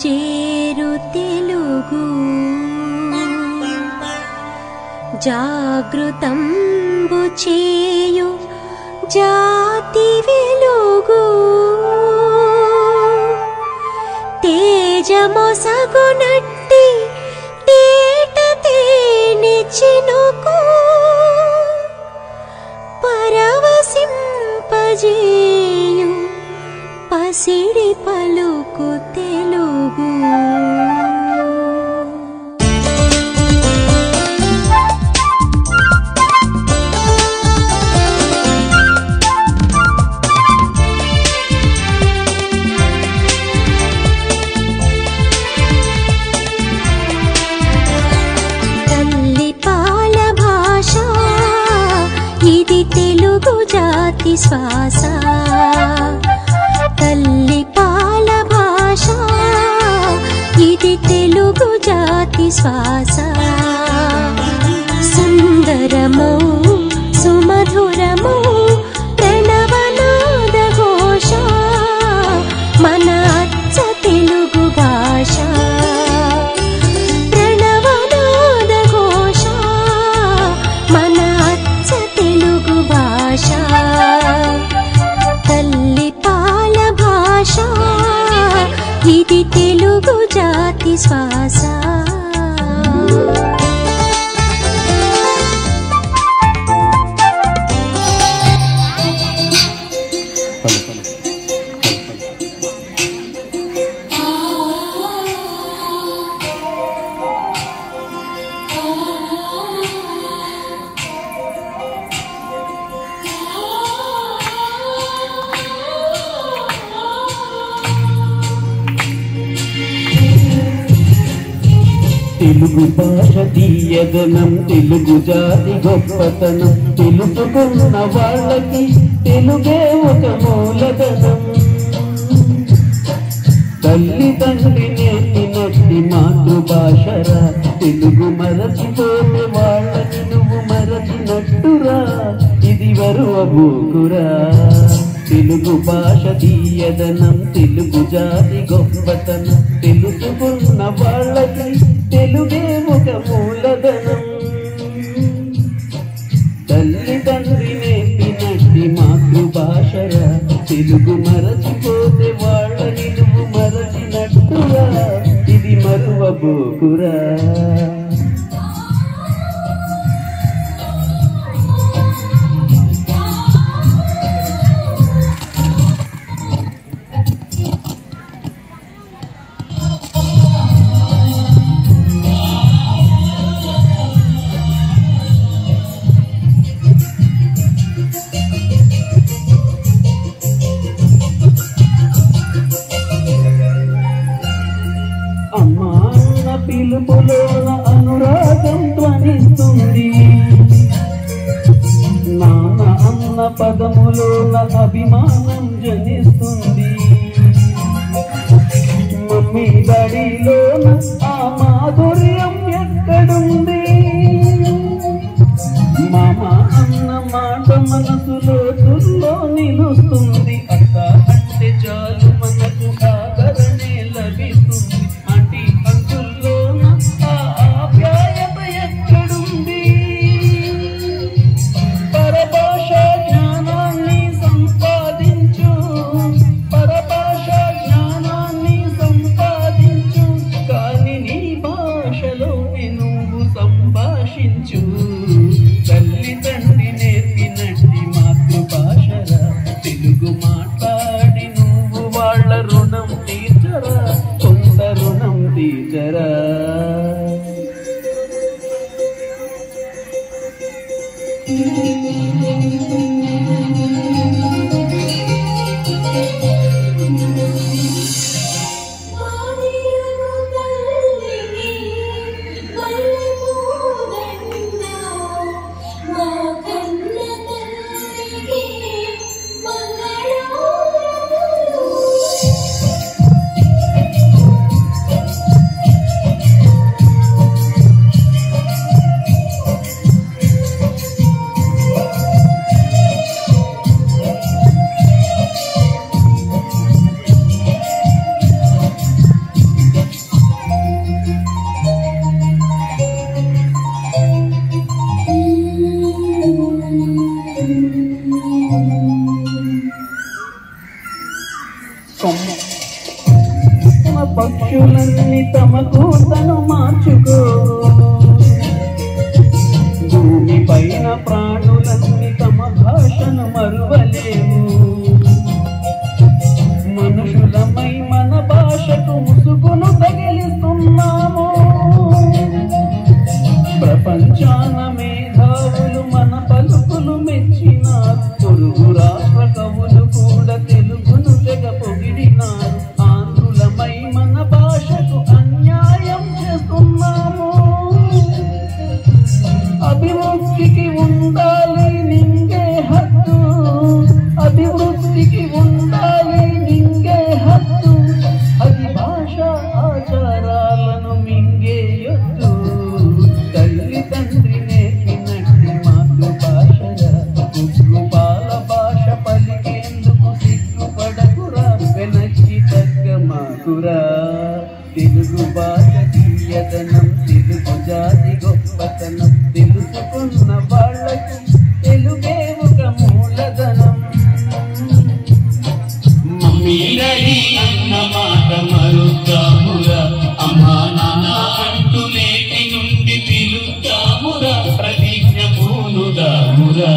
చేరు తెలుగు జాగృతంబు చేయు జాతి వెలుగు తేజమొసగునట్టి తేట తేనె చినుకు పరవశింపజేయు పసిడి పలుకు తెలుగు జాతి శ్వాస తల్లి పాల భాష ఇది తెలుగు జాతి శ్వాస సుందరమో సుమధురమో ప్రణవనాద ఘోష మన అచ్చ తెలుగు భాష ప్రణవనాద ఘోష మన అచ్చ తెలుగు భాష తల్లి పాల భాష ఇది తెలుగు జాతి శ్వాస తెలుగు భాష తీయదనం తెలుగు జాతి గొప్పతనం తెలుసుకున్న వాళ్ళకి తెలుగే ఒక మూలధనం తల్లి తండ్రి నేర్పినట్టి మాతృభాషరా తెలుగు మరచిపోతే వాళ్ళని నువ్వు మరచినట్టురా ఇది వరువబోకురా తెలుగు భాష తీయదనం తెలుగు జాతి గొప్పతనం తెలుసుకున్న వాళ్ళకి తెలుగే ఒక మూలధనం తల్లి తండ్రి నేర్పినట్టి మాతృభాషరా తెలుగు మరచిపోతే వాళ్ళని నువ్వు మరచినట్టురా ఇది మరువబోకురా పిలుపులోన అనురాగం ధ్వనిస్తుంది నాన్న అన్న పదములోన అభిమానం జనిస్తుంది మమ్మీ డాడీలోన ఆ మాధుర్యం ఎక్కడుంది మామ అన్న మాట మనసులో తుల్లో నిలుస్తుంది అక్క అంటే చాలు మనకు ఆదరణే లభిస్తుంది తల్లి తండ్రి నేర్పినట్టి మాతృభాషరా తెలుగు మాట్లాడి నువ్వు వాళ్ళ రుణం తీర్చరా కొంత రుణం తీర్చరా ప్రాణులన్నీ తమ భాషను మరువలేము. మనుషులమై మన భాషకు ముసుగును తగిలిస్తున్నాము. ప్రపంచాన మేధావులు మన పలుకులు మెచ్చినారు. పొరుగు రాష్ట్ర కవులు కూడా తెలుగును తెగ పొగిడినారు. ఆంధ్రులమై మన భాషకు అన్యాయం చేస్తున్నాము. అభివృద్ధికి ఉండాలి నింగే హద్దు, అభివృద్ధికి ఉండాలి నింగే హద్దు. అది భాష ఆచారాలను మింగేయొద్దు. తల్లి తండ్రి నేర్పినట్టి మాతృభాషరా, ఉగ్గుపాల భాష పలికేందుకు సిగ్గుపడకురా, వెనక్కి తగ్గ మాకురా. తెలుగు భాష తీయదనం, తెలుగు జాతి గొప్పతనం, తెలుసుకున్న వాళ్ళకి తెలుగే ఒక మూలధనం. మమ్మీ డాడీ అన్న మాట మరుద్దామురా, అమ్మా నాన్న అంటూ నేటి నుండి పిలుద్దామురా, ప్రతిజ్ఞ పూనుదామురా.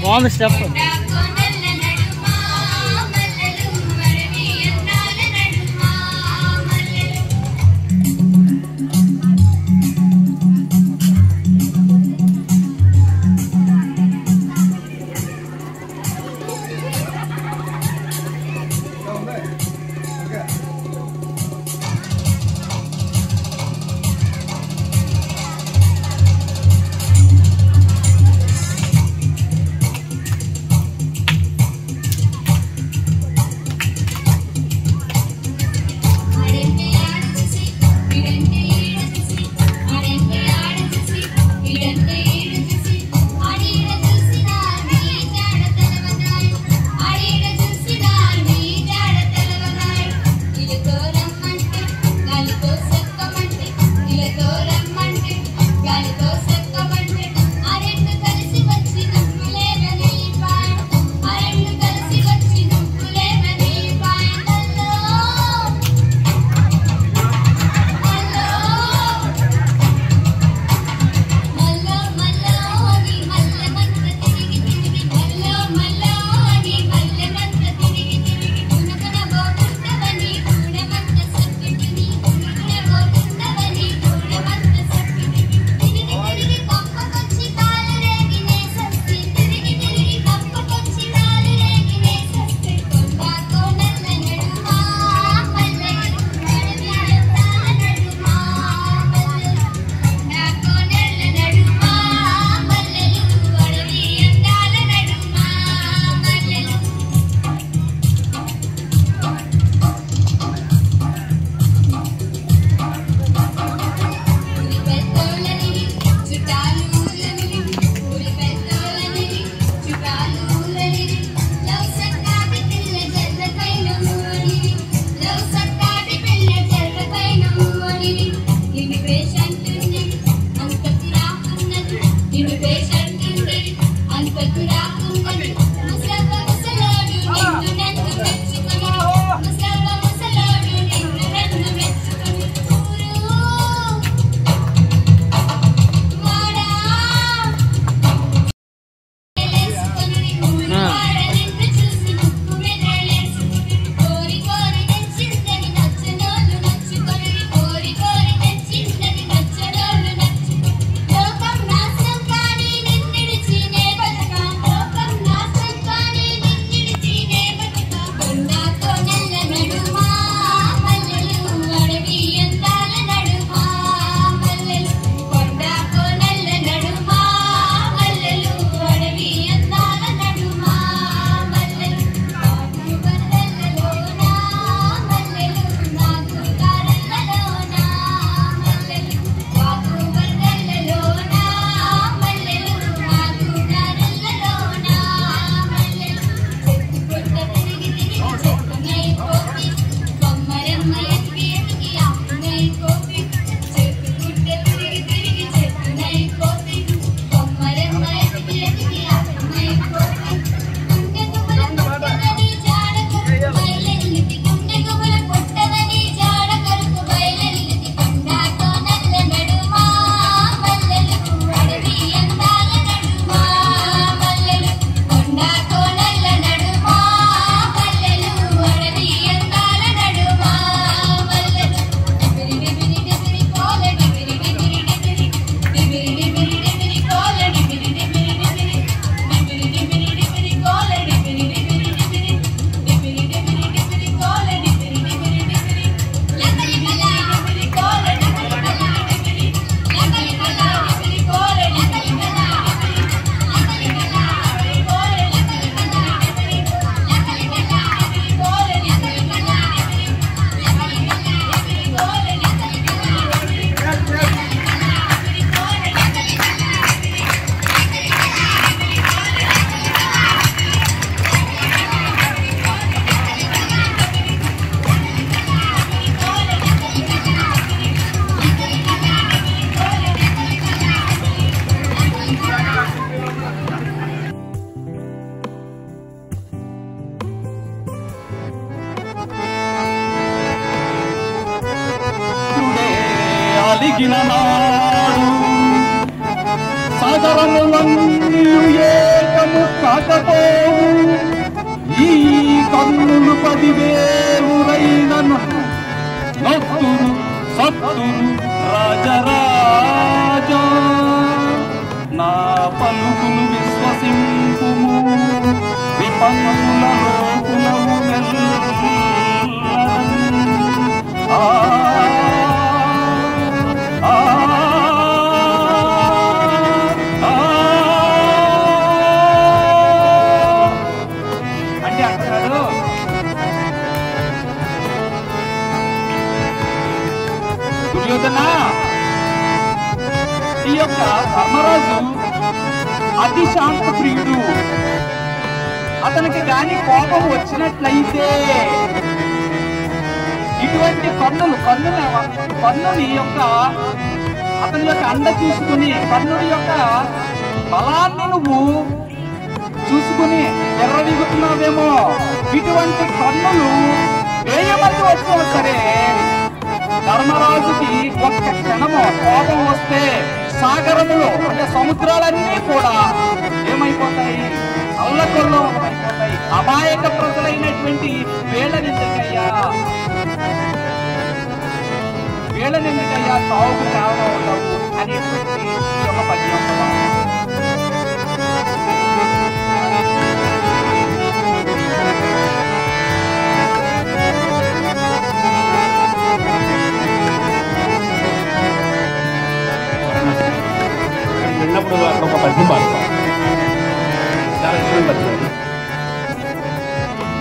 బాగుంది స్టెప్. అలిగిన నాడు సాగరములన్నీ ఏకము కాక పన్నులలో కులము అంటే అంటున్నాడు, దుర్యోధన, ఈ యొక్క ధర్మరాజు అతి శాంత ప్రియుడు. అతనికి గాని కోపం వచ్చినట్లయితే ఇటువంటి కన్నుని యొక్క అతని యొక్క అండ చూసుకుని, కర్ణుడి యొక్క బలాన్ని నువ్వు చూసుకుని ఎర్రవిగుతున్నావేమో. ఇటువంటి కన్నులు వేయమంది వచ్చినా సరే ధర్మరాజుకి ఒక్క క్షణము కోపం వస్తే సాగరములో అంటే సముద్రాలన్నీ కూడా ఏమైపోతాయి, అల్లకొల్లోమైపోతాయి. అమాయక ప్రజలైనటువంటి వీళ్ళనెందుకయ్యా సాగుకు కారణం ఉండవు అనేటువంటి ఒక పద్యం. విన్నప్పుడు అక్కడ ఒక పద్యం పాడతాం, చాలా ఇష్టం పద్యం.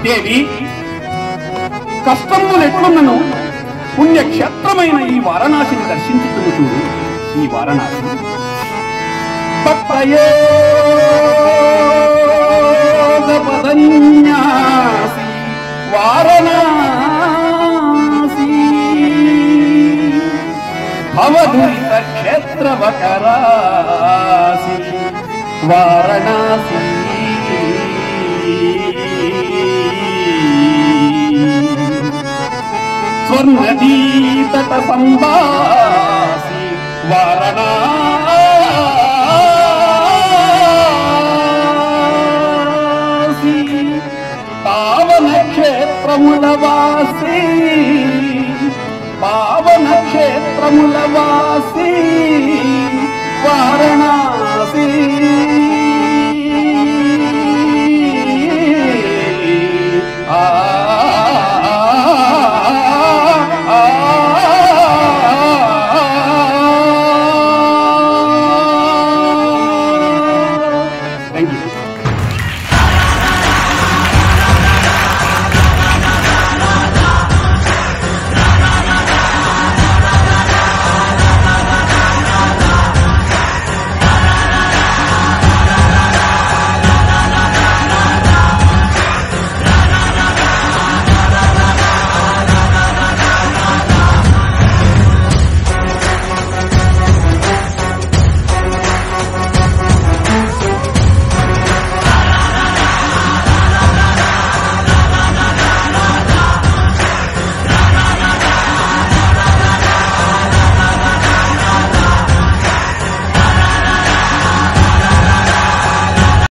దేవి, కష్టములు ఎట్లున్నను పుణ్యక్షేత్రమైన ఈ వారణాసిని దర్శించుతున్న చూడు. ఈ వారణాసి పదన్యాసి వారణాసి భవదురిత క్షేత్రవకరాసి వారణాసి స్వర్ణదీతట సంబాసి వారణాసి పావన క్షేత్రములవాసి పావన క్షేత్రములవాసి వారణాసి